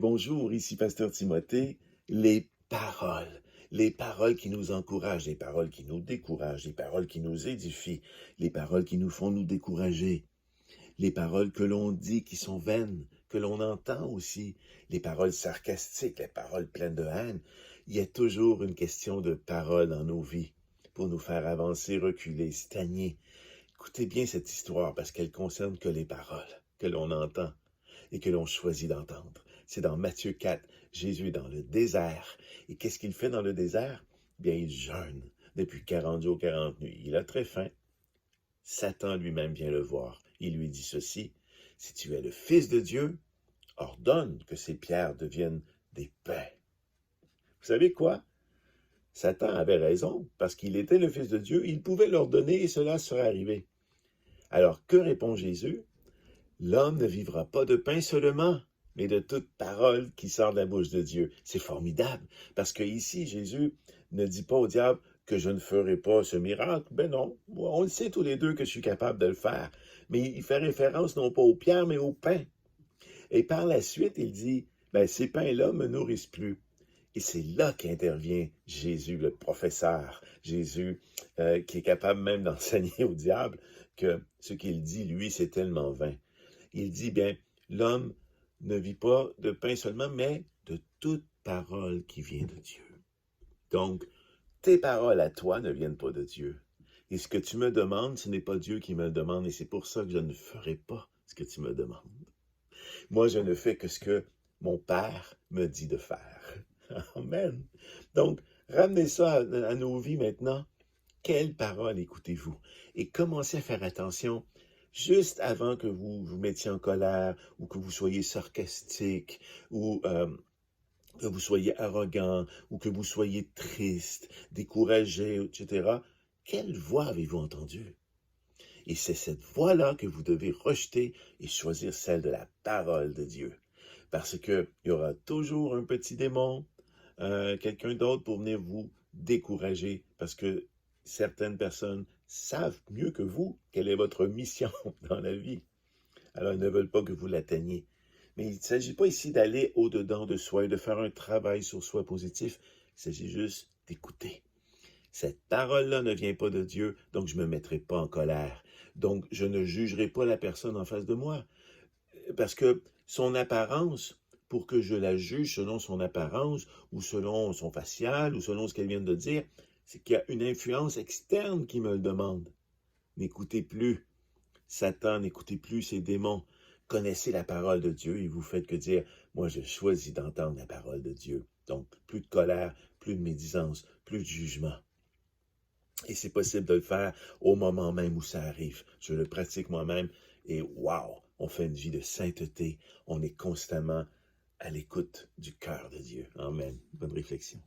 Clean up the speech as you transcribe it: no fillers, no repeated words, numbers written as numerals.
Bonjour, ici Pasteur Timothée. Les paroles qui nous encouragent, les paroles qui nous découragent, les paroles qui nous édifient, les paroles qui nous font nous décourager, les paroles que l'on dit qui sont vaines, que l'on entend aussi, les paroles sarcastiques, les paroles pleines de haine. Il y a toujours une question de paroles dans nos vies pour nous faire avancer, reculer, stagner. Écoutez bien cette histoire parce qu'elle concerne que les paroles que l'on entend et que l'on choisit d'entendre. C'est dans Matthieu 4, Jésus est dans le désert. Et qu'est-ce qu'il fait dans le désert? Bien, il jeûne depuis 40 jours, 40 nuits. Il a très faim. Satan lui-même vient le voir. Il lui dit ceci: si tu es le Fils de Dieu, ordonne que ces pierres deviennent des pains. Vous savez quoi? Satan avait raison, parce qu'il était le Fils de Dieu, il pouvait l'ordonner et cela serait arrivé. Alors, que répond Jésus? L'homme ne vivra pas de pain seulement, mais de toute parole qui sort de la bouche de Dieu. C'est formidable, parce que ici, Jésus ne dit pas au diable que je ne ferai pas ce miracle. Ben non, on le sait tous les deux que je suis capable de le faire. Mais il fait référence non pas aux pierres, mais au pain. Et par la suite, il dit, ben ces pains-là me nourrissent plus. Et c'est là qu'intervient Jésus, le professeur, Jésus, qui est capable même d'enseigner au diable que ce qu'il dit, lui, c'est tellement vain. Il dit, bien, l'homme ne vit pas de pain seulement, mais de toute parole qui vient de Dieu. Donc, tes paroles à toi ne viennent pas de Dieu. Et ce que tu me demandes, ce n'est pas Dieu qui me le demande, et c'est pour ça que je ne ferai pas ce que tu me demandes. Moi, je ne fais que ce que mon Père me dit de faire. Amen. Donc, ramenez ça à nos vies maintenant. Quelle parole écoutez-vous? Et commencez à faire attention juste avant que vous vous mettiez en colère ou que vous soyez sarcastique ou que vous soyez arrogant ou que vous soyez triste, découragé, etc. Quelle voix avez-vous entendue? Et c'est cette voix-là que vous devez rejeter et choisir celle de la parole de Dieu. Parce qu'il y aura toujours un petit démon, quelqu'un d'autre pour venir vous décourager. Parce que certaines personnes savent mieux que vous quelle est votre mission dans la vie. Alors, ils ne veulent pas que vous l'atteigniez. Mais il ne s'agit pas ici d'aller au-dedans de soi et de faire un travail sur soi positif. Il s'agit juste d'écouter. Cette parole-là ne vient pas de Dieu, donc je ne me mettrai pas en colère. Donc, je ne jugerai pas la personne en face de moi. Parce que son apparence, pour que je la juge selon son apparence, ou selon son facial, ou selon ce qu'elle vient de dire, c'est qu'il y a une influence externe qui me le demande. N'écoutez plus Satan, n'écoutez plus ces démons. Connaissez la parole de Dieu et vous faites que dire, moi je choisis d'entendre la parole de Dieu. Donc, plus de colère, plus de médisance, plus de jugement. Et c'est possible de le faire au moment même où ça arrive. Je le pratique moi-même et wow, on fait une vie de sainteté. On est constamment à l'écoute du cœur de Dieu. Amen. Bonne réflexion.